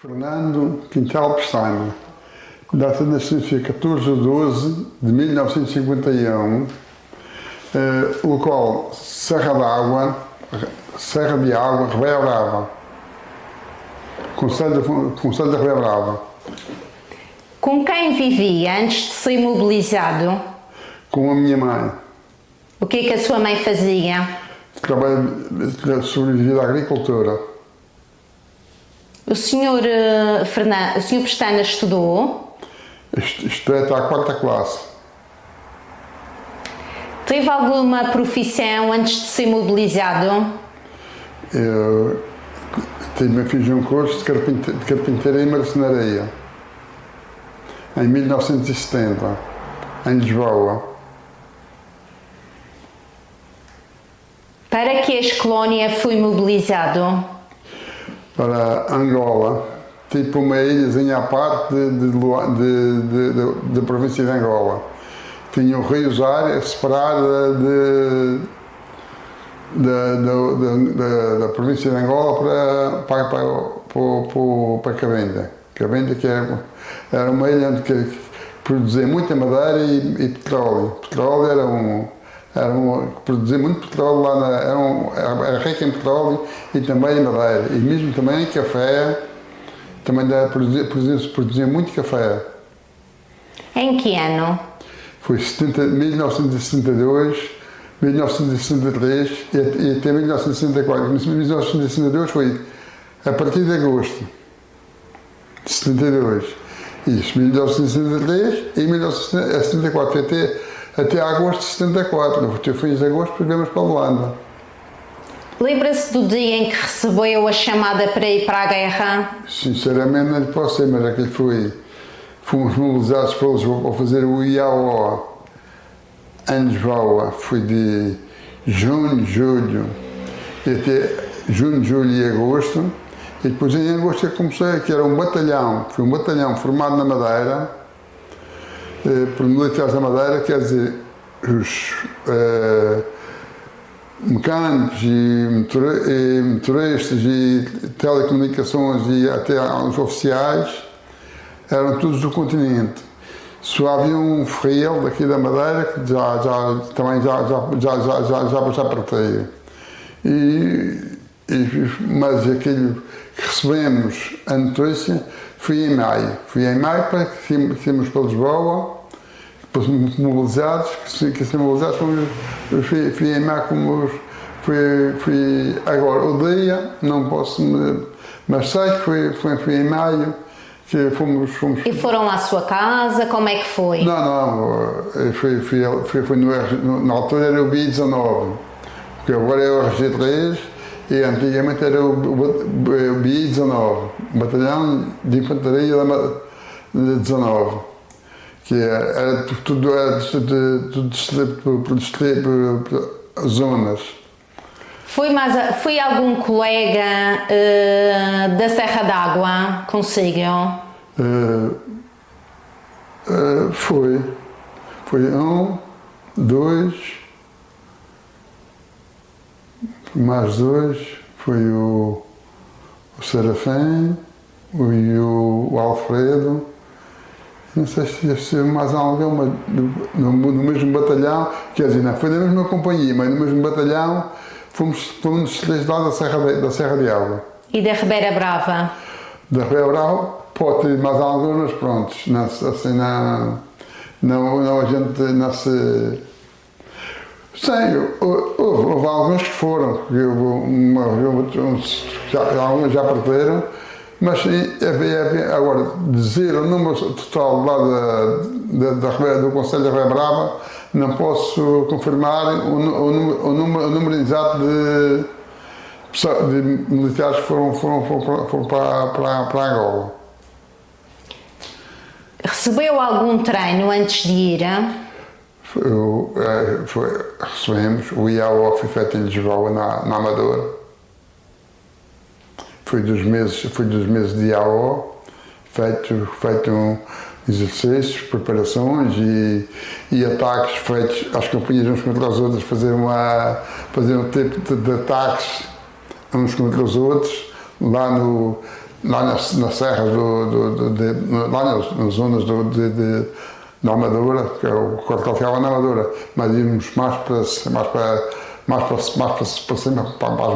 Fernando Quintal Pestana, data de nascimento 14 de 12 de 1951, local Serra de Água, Ribeira Brava, Conselho de Ribeira Brava. Com quem vivia antes de ser imobilizado? Com a minha mãe. O que é que a sua mãe fazia? Sobrevivia da agricultura. O senhor Pestana estudou? Estudei até à quarta classe. Teve alguma profissão antes de ser mobilizado? Eu fiz um curso de carpintaria e marcenaria em 1970, em Lisboa. Para que ex-colónia foi mobilizado? Para Angola, tipo uma ilhazinha à parte da província de Angola. Tinha o Rio Zara separado da província de Angola para Cabinda. Cabinda que era uma ilha onde produzia muita madeira e petróleo. Petróleo produzia muito petróleo lá, era rica em petróleo e também em madeira. E mesmo também em café, também produzia muito café. Em que ano? Foi 1962, 1963 e até 1964. 1962 foi a partir de agosto de 72. Isso, 1963 e 1974. Foi até agosto de 74. Eu fui em agosto, depois viemos para a Holanda. Lembra-se do dia em que recebeu a chamada para ir para a guerra? Sinceramente não lhe posso dizer, mas aquele fomos mobilizados para Lisboa para fazer o IAO em Lisboa. Foi de junho, julho, e até junho, julho e agosto. E depois em agosto comecei, que era um batalhão. Foi um batalhão formado na Madeira, por militares da Madeira, quer dizer, os mecânicos e motoristas e telecomunicações e até os oficiais, eram todos do continente. Só havia um ferreiro daqui da Madeira que também já partia. Mas aquilo que recebemos a notícia foi em maio. Fui em maio para que fomos para Lisboa, depois mobilizados, fui em maio como fui agora o dia, não posso, mas sei que fui em maio. Que fomos. E foram à sua casa? Como é que foi? Não, fui na altura era o BI-19, porque agora é o RG3 e antigamente era o BI-19, o Batalhão de Infantaria de 19, que era tudo por zonas. Foi algum colega da Serra d'Água consigo? Foi um, dois, mais dois, foi o Serafim e o Alfredo. Não sei se ia ser mais alguém, mas no mesmo batalhão, quer dizer, não foi da mesma companhia, mas no mesmo batalhão. Fomos desde lá da Serra de Água. E da Ribeira Brava? Da Ribeira Brava pode ter mais algumas, mas pronto, assim não a gente não se... Sim, houve alguns que foram, alguns já perderam, mas havia agora dizer o número total lá do Conselho da Ribeira Brava, não posso confirmar o número exato de militares que foram para Angola. Recebeu algum treino antes de ir? Recebemos, o IAO foi feito em Lisboa, na Amadora. Foi dos meses de IAO, feito exercícios, preparações e ataques feitos às companhias uns contra os outros, fazer um tipo de ataques uns contra os outros, lá lá nas serras, lá nas zonas da Amadora, que é o quartel ficava na Amadora, mas íamos mais para cima, para as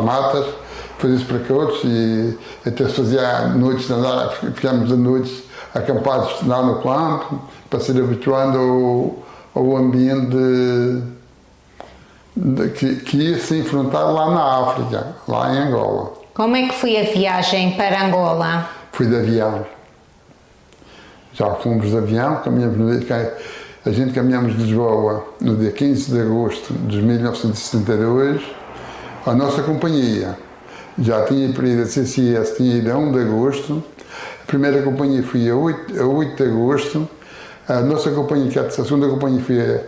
matas, fazia-se para outros e até se fazia noites de andar, ficámos de noites acampados lá no campo, para se ir habituando ao ambiente que ia se enfrentar lá na África, lá em Angola. Como é que foi a viagem para Angola? Fui de avião. Já fomos de avião, a gente caminhamos de Lisboa no dia 15 de agosto de 1972. A nossa companhia já tinha ido, a CCS tinha ido a 1 de agosto. A primeira companhia foi a 8 de agosto. A nossa companhia, que é a segunda companhia, foi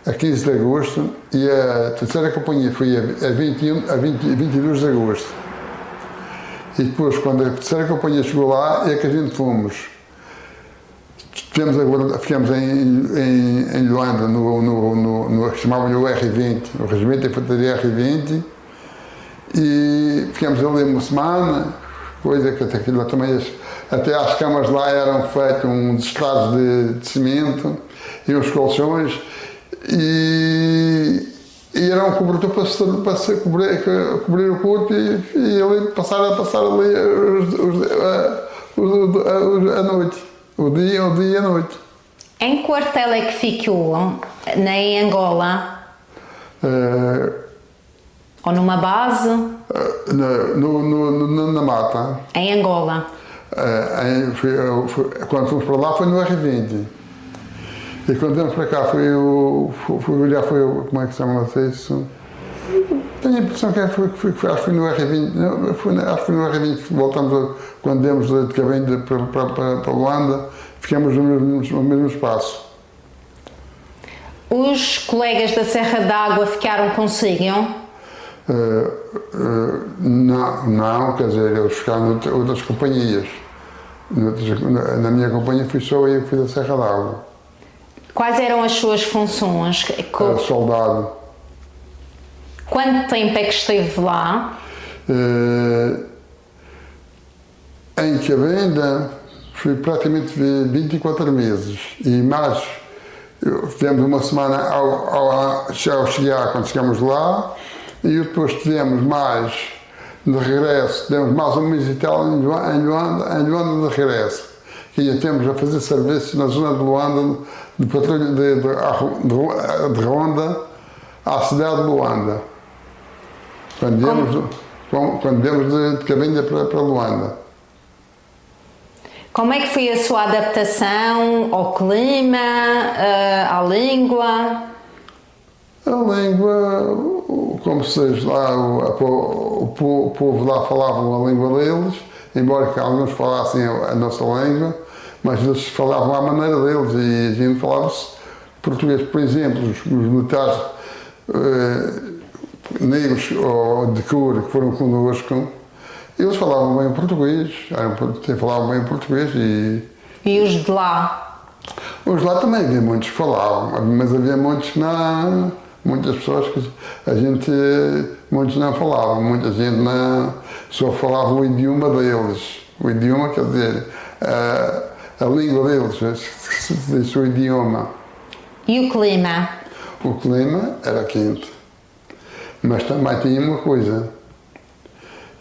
a 15 de agosto. E a terceira companhia foi a 22 de agosto. E depois, quando a terceira companhia chegou lá, é que a gente fomos. Ficamos em Luanda, no chamavam-lhe o R20, o Regimento de Infantaria R20, e ficamos ali uma semana, coisa que até aquilo também, até as camas lá eram feitos uns estrados de cimento e uns colchões, e era um cobertor para se cobrir o corpo e ali passar ali a noite. O dia e a noite. Em que quartel é que ficou? Em Angola? Ou numa base? Na mata. Em Angola? Quando fomos para lá foi no R20. E quando viemos para cá foi como é que se chama isso? Tenho a impressão que acho que foi no R20, acho que foi no R20 que voltamos, quando demos de Cabinda para Luanda, ficamos no mesmo espaço. Os colegas da Serra d'Água ficaram consigo? Não, quer dizer, eles ficaram em outras companhias. Na minha companhia fui só eu que fui da Serra d'Água. Quais eram as suas funções? Soldado. Quanto tempo é que esteve lá? Em Cabinda fui praticamente 24 meses e mais, tivemos uma semana ao chegar, quando chegamos lá, e depois tivemos mais de regresso, tivemos mais um mês e tal em Luanda de regresso, que ia temos a fazer serviços na zona de Luanda, de patrulha de ronda à cidade de Luanda. Quando viemos de Cabinda para Luanda. Como é que foi a sua adaptação ao clima, à língua? A língua, como se diz lá, o povo lá falavam a língua deles, embora que alguns falassem a nossa língua, mas eles falavam à maneira deles e a gente falava-se português. Por exemplo, os militares negros ou de cor que foram connosco, eles falavam bem português, falavam bem português E os de lá? Os lá também havia muitos que falavam, mas havia muitas pessoas que muitos não falavam, muita gente só falava o idioma deles. O idioma, quer dizer, a língua deles, se diz o idioma. E o clima? O clima era quente, mas também tinha uma coisa.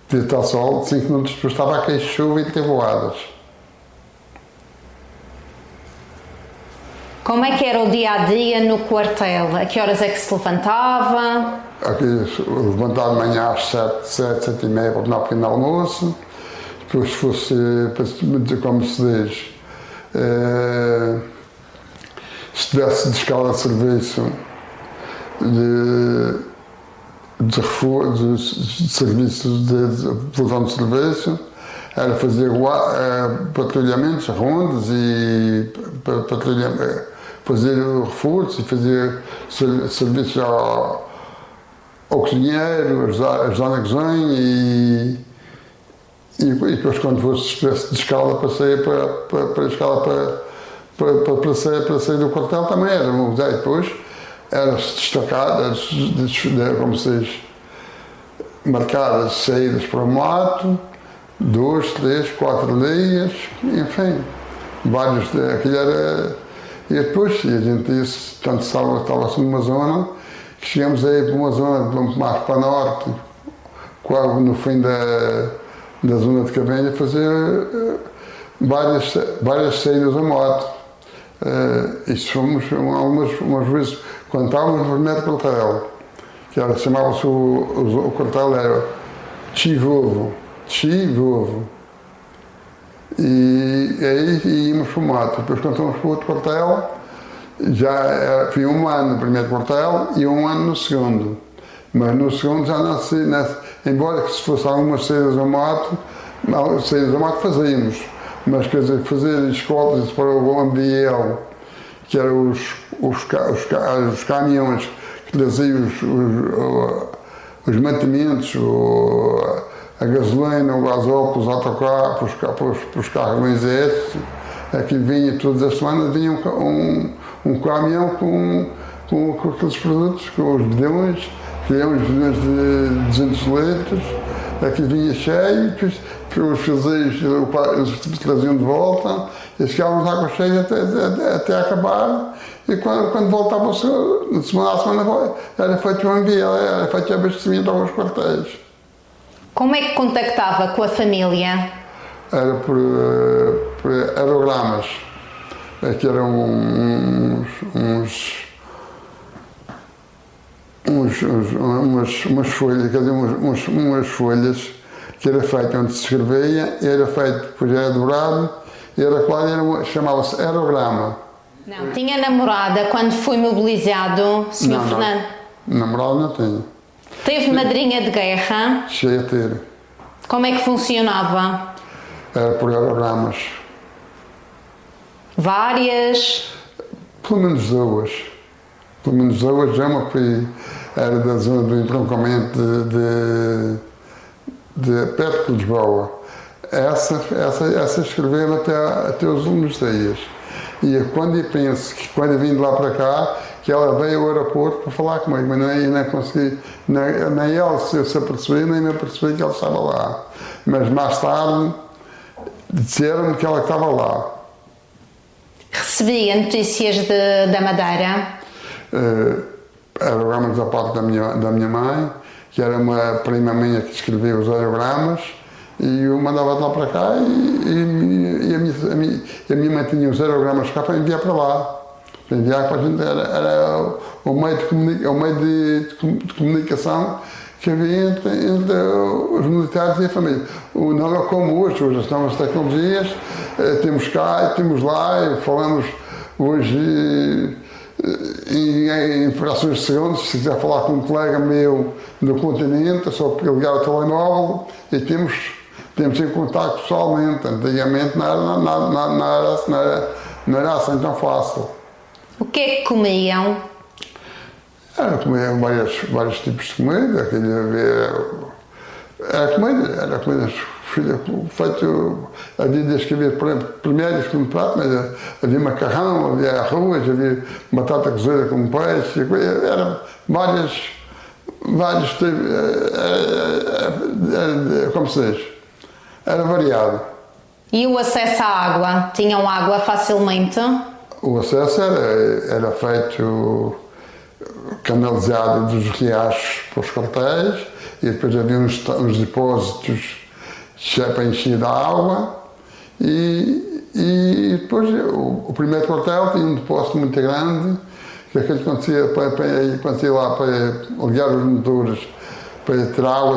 De estar sol, 5 minutos depois estava a cair chuva e trevoadas. Como é que era o dia-a-dia no quartel? A que horas é que se levantava? Aqui, levantava de manhã às 7 e meia para tomar um pequeno almoço. Depois fosse, como se diz, se tivesse de escala de serviço, de serviços de plantão de serviço, era fazer patrulhamentos, rondas e fazer reforços e fazer serviços ao cozinheiro, ajudar na cozinha e depois quando fosse de escala passei para a escala para sair do quartel também era, e depois era destacadas, como se diz, marcadas saídas para o mato, 2, 3, 4 dias, enfim, vários, aquilo era, e depois, a gente disse, portanto, estava-se numa zona, que chegamos aí para uma zona mais para norte, quase no fim da zona de Cabenha, fazer várias saídas a moto. Isso fomos umas vezes, quando estávamos no primeiro quartel, que chamava-se o quartel era Chivovo. E aí íamos para o mato. Depois, quando fomos para o outro quartel, já fui um ano no primeiro quartel e um ano no segundo. Mas no segundo já não se, embora que se fosse algumas saídas a moto, fazíamos. Mas quer dizer, fazer escoltas para o Ambiel, que eram os caminhões que traziam os mantimentos, a gasolina, o gasóleo para os autocarros, para os carros do exército, aquilo vinha todas as semanas, vinha um caminhão com aqueles produtos, com os bidões, que eram os bidões de 200 litros, aquilo vinha cheio, depois os fuzis eles traziam de volta, e chegávamos água cheia até acabar, e quando voltavam de semana a semana era feito um envio, era feito abastecimento aos quartéis. Como é que contactava com a família? Era por aerogramas, que eram umas folhas, quer dizer, umas folhas que era feito onde se escrevia, era feito, depois era dobrado, chamava-se aerograma. Não, tinha namorada quando foi mobilizado, Sr. Fernando? Não, namorada não tinha. Teve madrinha de guerra? Cheia a ter. Como é que funcionava? Era por aerogramas. Várias? Pelo menos duas. Uma que era da zona do entroncamento de perto de Lisboa. Essa escreveu até os últimos dias. E quando eu penso que quando eu vim de lá para cá, que ela veio ao aeroporto para falar comigo, mas nem consegui, nem ela se apercebeu, nem me apercebi que ela estava lá. Mas mais tarde disseram-me que ela estava lá. Recebia notícias da Madeira? Aerogramas da parte da minha mãe, que era uma prima minha que escrevia os aerogramas, e eu mandava de lá para cá e a minha mãe tinha os aerogramas cá para enviar para lá. Para enviar para a gente, era o meio de comunicação que havia entre os militares e a família. Não é como hoje as novas tecnologias, temos cá e temos lá, e falamos hoje em frações de segundos. Se quiser falar com um colega meu do continente, é só ligar o telemóvel e temos em contato pessoalmente. Antigamente não era assim tão fácil. O que é que comiam? Comiam vários tipos de comida. Era comida feito. Havia dias que havia primeiro como prato, mas havia macarrão, havia arroz, havia batata cozida com peixe, eram vários tipos. Como se diz? Era variado. E o acesso à água? Tinham água facilmente? O acesso era feito canalizado dos riachos para os quartéis, e depois havia uns depósitos para encher de água, e depois o primeiro quartel tinha um depósito muito grande, que aquele quando ia lá para ligar os motores, para ter água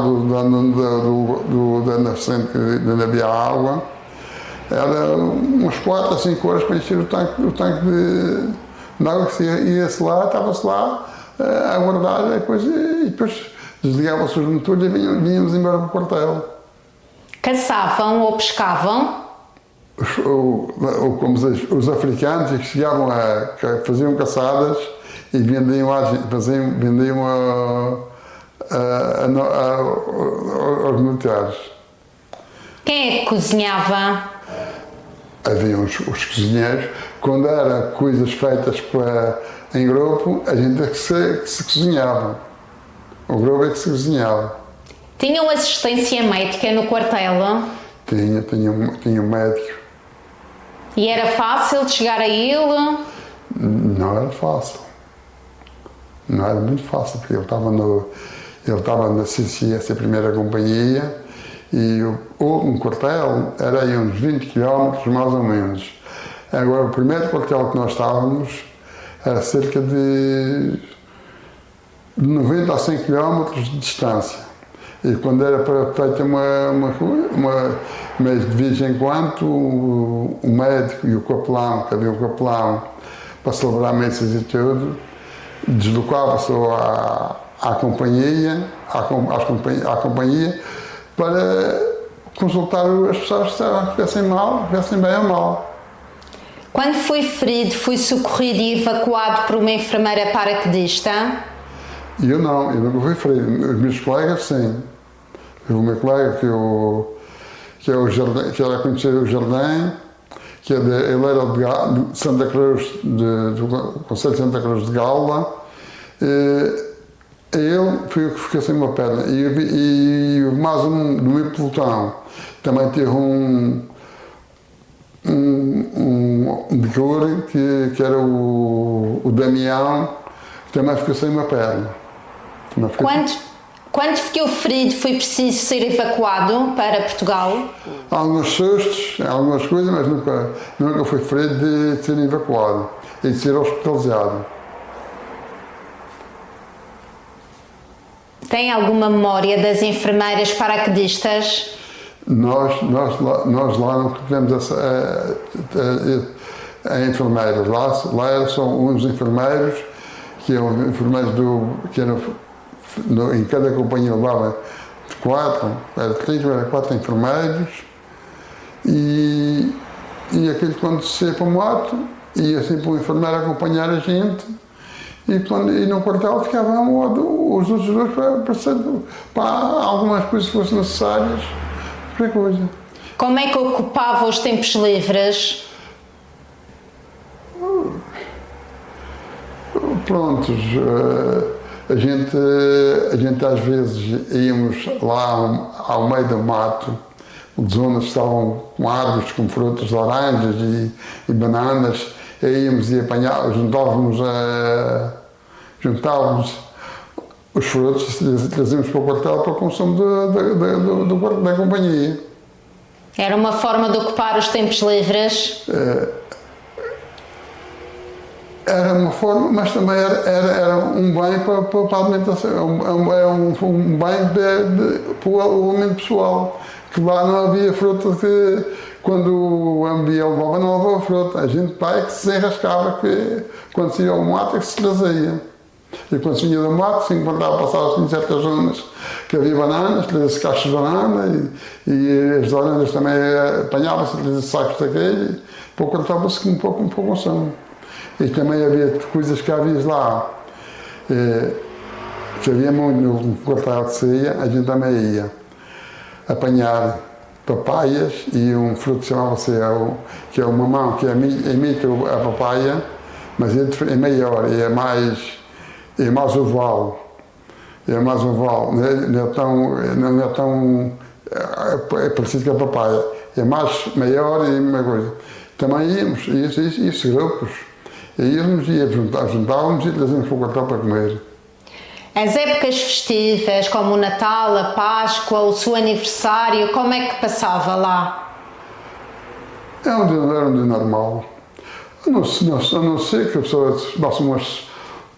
da nascente, onde havia água, era umas 4 a 5 horas para encher o tanque de água, que ia-se lá, estava-se lá a aguardar, e depois desligavam-se os motores e vinhamos embora para o quartel. Caçavam ou pescavam? Como se diz, os africanos que chegavam faziam caçadas e vendiam aos militares. Quem é que cozinhava? Havia os cozinheiros. Quando eram coisas feitas em grupo, a gente é que se cozinhava. O grupo é que se cozinhava. Tinham assistência médica no quartel? Tinha um médico. E era fácil de chegar a ele? Não era fácil. Não era muito fácil, porque ele estava na CCS, a primeira companhia, e um quartel era aí uns 20 km mais ou menos. Agora, o primeiro quartel que nós estávamos era cerca de 90 a 100 km de distância. E quando era para feita mas de vez em quando o médico e o capelão, que havia o capelão para celebrar missas e tudo, deslocava-se à companhia para consultar as pessoas que estivessem mal, estivessem bem ou mal. Quando foi ferido, foi socorrido e evacuado por uma enfermeira paraquedista? Eu nunca fui ferido. Os meus colegas, sim. O meu colega, que era conhecido o Jardim, ele era de Santa Cruz, do Conselho de Santa Cruz de Gaula. Ele foi o que ficou sem uma perna. E mais um do meu pelotão também teve um de cor, que era o Damião, que também ficou sem uma perna. Quando ficou ferido, foi preciso ser evacuado para Portugal? Alguns sustos, algumas coisas, mas nunca foi ferido de ser evacuado e de ser hospitalizado. Tem alguma memória das enfermeiras paraquedistas? Nós lá não tivemos a enfermeiras. Lá eram só uns enfermeiros, que eram enfermeiros em cada companhia levava era 4 enfermeiros, e aquele quando se ia para o mato, ia sempre um enfermeiro acompanhar a gente, e no quartel ficavam os outros dois para algumas coisas que fossem necessárias. Coisa. Como é que ocupava os tempos livres? Prontos, a gente às vezes íamos lá ao meio do mato, zonas que estavam com árvores, com frutas, laranjas e bananas, e íamos e juntávamos os frutos e trazíamos para o quartel para o consumo da companhia. Era uma forma de ocupar os tempos livres? Era uma forma, mas também era um bem para a alimentação, era um bem para o alimento pessoal, que lá não havia fruta, quando o ambiente levava não havia fruta, a gente pai que se enrascava, que quando se ia ao mato é que se trazia. E quando se vinha do mato, se encontrava passadas em certas zonas que havia bananas, trazia-se caixas de banana, e as bananas também apanhavam-se, trazia-se sacos daquele, para cortava-se um pouco com consumo. E também havia coisas que havia lá, que havia muito no quartel de saía, a gente também ia apanhar papaias e um fruto que chamava-se, que é o mamão, que imita a papaya, mas é maior, é mais oval. Não é tão parecido com a papaya, é mais maior e uma coisa. Também íamos, esses grupos, íamos e juntávamos e trazíamos para o quartel para comer. As épocas festivas, como o Natal, a Páscoa, o seu aniversário, como é que passava lá? Era um dia normal. A não ser que a pessoa tomasse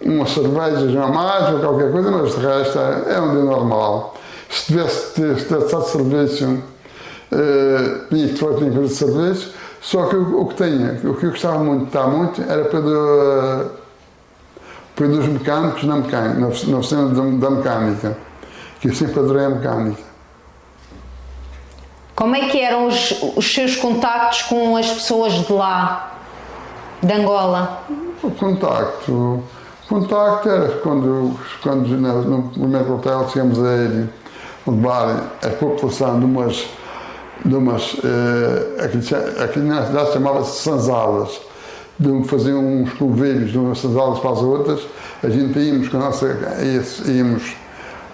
umas cervejas a mais ou qualquer coisa, mas de resto é um dia normal. Se tivesse estado de serviço, tinha que fazer de serviço, só que o que eu gostava muito de estar muito era para dos mecânicos na oficina da mecânica, que eu sempre adorei a mecânica. Como é que eram os seus contactos com as pessoas de lá, de Angola? O contacto era quando no primeiro hotel chegamos a ir levar a população de umas aqui na cidade chamava-se sanzalas, de fazer uns convívios de umas sanzalas para as outras. A gente íamos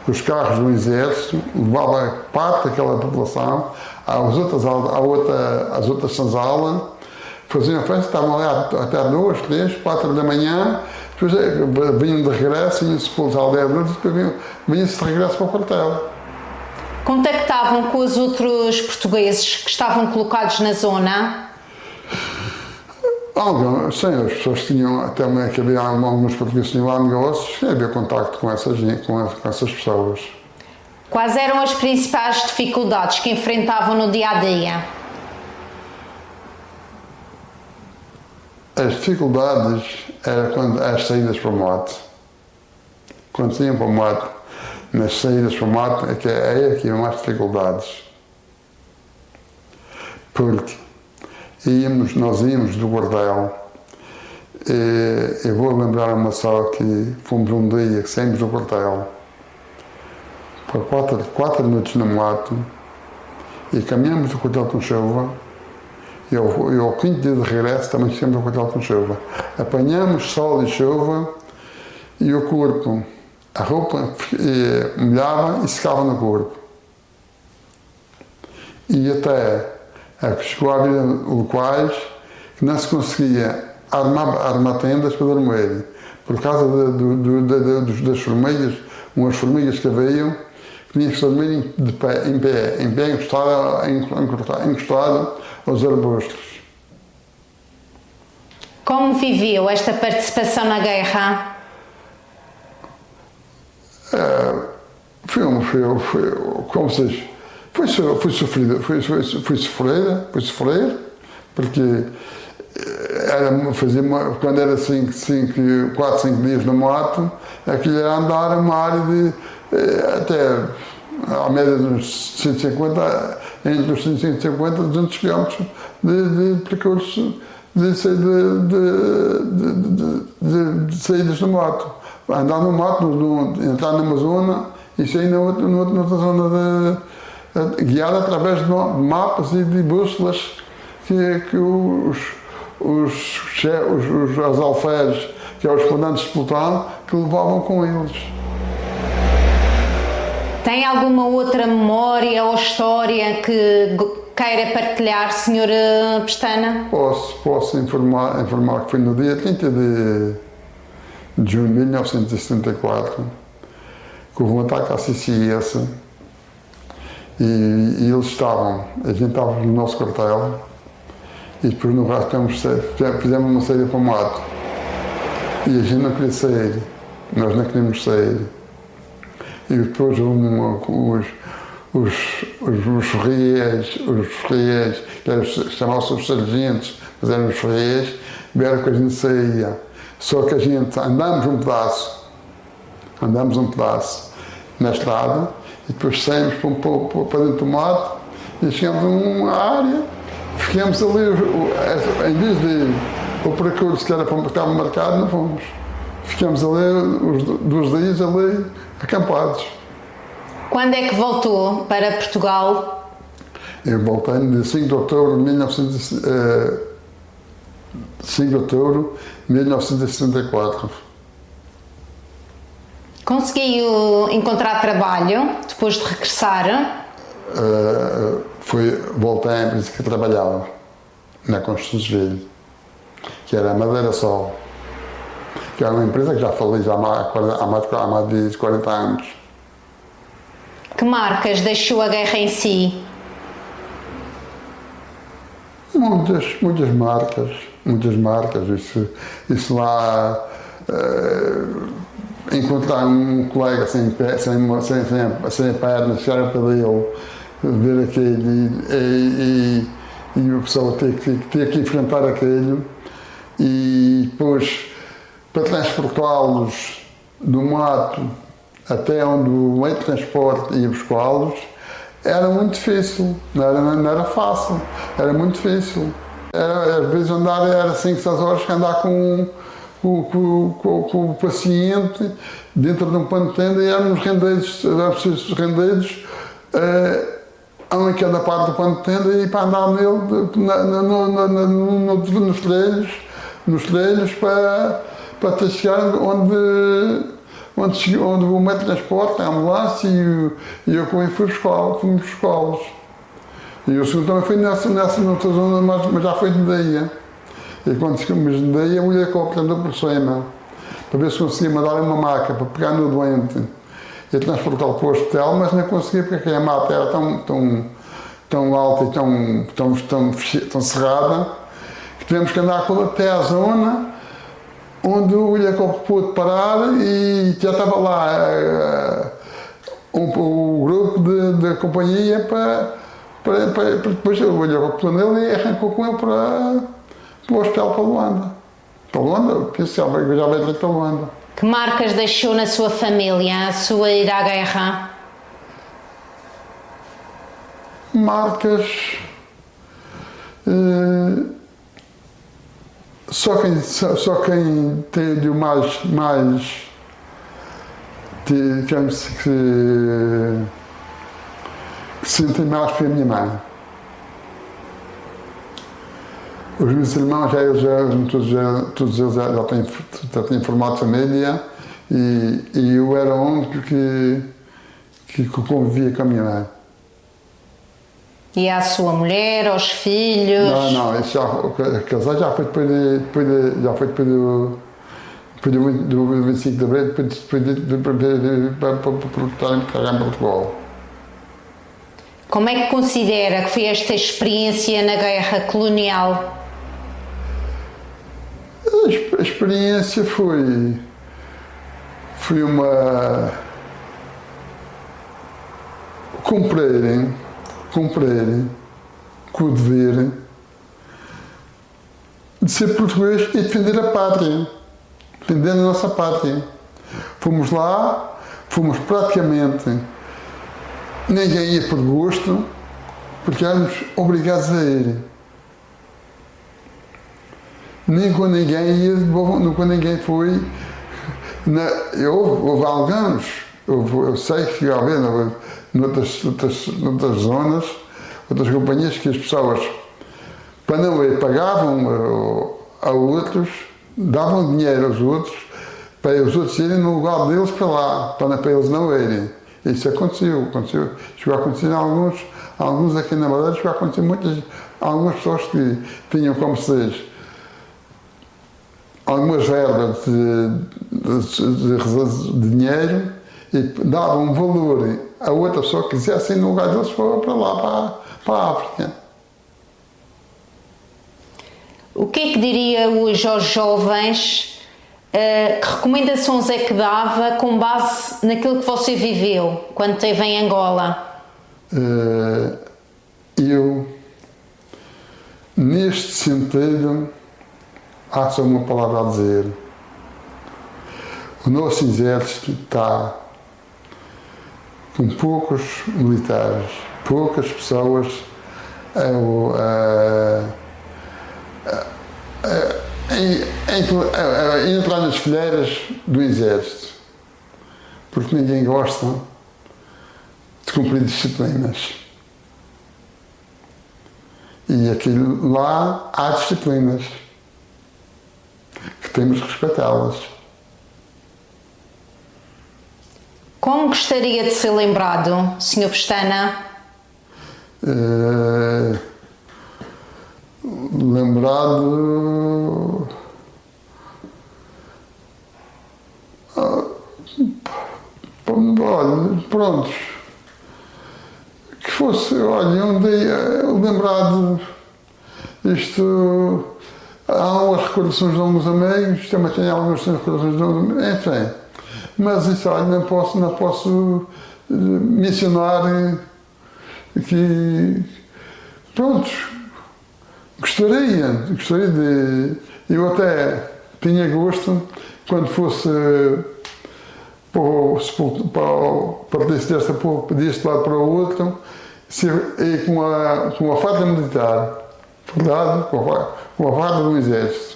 os carros do exército, levava parte daquela população às outras sanzalas, faziam a festa, estavam lá até às 2, 3, 4 da manhã, depois vinham de regresso, vinham-se para as aldeias e depois vinham-se de regresso para o quartel. Contactavam com os outros portugueses que estavam colocados na zona? Sim, as pessoas tinham, até que havia alguns portugueses que tinham lá negócios, e havia contacto com essas pessoas. Quais eram as principais dificuldades que enfrentavam no dia a dia? As dificuldades eram as saídas para o mato. Quando saíam para o mato, nas saídas para o mato, é que havia mais dificuldades. Porque nós íamos do quartel, eu vou lembrar-me só que fomos um dia que saímos do quartel, por 4 minutos no mato, e caminhamos do quartel com chuva, e ao 5º dia de regresso também chegamos ao quartel com chuva. Apanhamos sol e chuva, e o corpo, a roupa molhava e secava no corpo. E até chegou a haver locais que não se conseguia armar tendas para dormir, por causa das formigas, umas formigas que haviam, que tinham que dormir em pé, encostado aos arbustos. Como viveu esta participação na guerra? Como se diz, fui sofrer, porque quando era 4, 5 dias no mato, aquilo era andar uma área de até à média dos 150, entre os 150 e 200 km de percurso de saídas no mato. Andar no mato, entrar numa zona e sair noutra zona guiada através de mapas e de bússolas que os alferes, que são os comandantes de pelotão, que levavam com eles. Tem alguma outra memória ou história que queira partilhar, Sr. Pestana? Posso informar que foi no dia 30 de junho de 1974 que houve um ataque à CCS e eles a gente estava no nosso quartel e depois no resto fizemos uma saída para o mato e a gente não queria sair, nós não queríamos sair. E depois os ferreiros, chamavam-se os sargentos, mas eram os ferreiros, vieram que a gente saía. Só que a gente andamos um pedaço na estrada e depois saímos para dentro do mato e chegamos a uma área, ficamos ali, em vez de o percurso que estava marcado, não fomos. Ficamos ali 2 dias ali acampados. Quando é que voltou para Portugal? Eu voltei no dia 5 de outubro de 1964. Conseguiu encontrar trabalho depois de regressar? Voltei à empresa que trabalhava, na Construção Civil, que era a Madeira Sol, que era uma empresa que já falei há mais de 40 anos. Que marcas deixou a guerra em si? Muitas marcas. Isso lá, encontrar um colega sem pernas, chegar para ele, ver aquilo e a pessoa ter que enfrentar aquilo e depois para transportá-los do mato até onde o meio de transporte ia buscá-los, era muito difícil, não era fácil, era muito difícil. Às vezes andar era 5, 6 horas que andar com o paciente dentro de um pano de tenda e eram os rendeiros um em cada parte do pano de tenda e para andar nele nos telhos para até chegar onde onde o meio de transporte, a ambulância e eu fui fomos buscá-los. E o segundo também foi nessa outra zona, mas já foi de dia. E quando chegamos de dia, o helicóptero andou por cima, para ver se conseguia mandar uma maca para pegar no doente e transportá-lo para o hospital, mas não conseguia porque a mata era tão alta e tão cerrada que tivemos que andar até à zona onde o helicóptero pôde parar e já estava lá o grupo da companhia para depois o helicóptero nele e arrancou com ele para o hospital para Luanda. Para Luanda, penso já veio direito para Luanda. Que marcas deixou na sua família a sua ida à guerra? Marcas. Só quem deu mais que senti mais foi a minha mãe. Os meus irmãos, todos eles já têm formato de família e eu era o único que convivia com a minha mãe. E a sua mulher, aos filhos? Não, isso casar já foi depois do 25 de abril, depois para carregar em Portugal. Como é que considera que foi esta experiência na guerra colonial? A experiência foi uma... cumprir com o dever de ser português e defender a pátria, defender a nossa pátria. Fomos lá, fomos praticamente, ninguém ia por gosto, porque éramos obrigados a ir. Nem quando ninguém ia, quando ninguém foi. Houve alguns, eu sei que ia haver noutras zonas, outras companhias que as pessoas, para não ir, pagavam a outros, davam dinheiro aos outros, para os outros irem no lugar deles para lá, para eles não irem. Isso aconteceu, chegou a acontecer alguns aqui na Madeira, chegou a acontecer algumas pessoas que tinham como se diz, algumas verbas de dinheiro e davam um valor a outra pessoa que quisesse ir no lugar deles para lá, para a África. O que é que diria hoje aos jovens? Que recomendações é que dava com base naquilo que você viveu quando esteve em Angola? Eu, neste sentido, há só uma palavra a dizer. O nosso exército está com poucos militares, poucas pessoas a entrar nas fileiras do exército, porque ninguém gosta de cumprir disciplinas. E aquilo lá há disciplinas que temos que respeitá-las. Como gostaria de ser lembrado, Sr. Pestana? Lembrado... olha, prontos. Que fosse, olha, um dia lembrado isto... Há umas recordações de alguns amigos, também tem algumas recordações de alguns amigos, enfim. Mas isso, olha, não posso mencionar que... Prontos. Gostaria de... Eu até tinha gosto, quando fosse deste lado para o outro, ir com a farda militar, verdade? Com a farda do exército.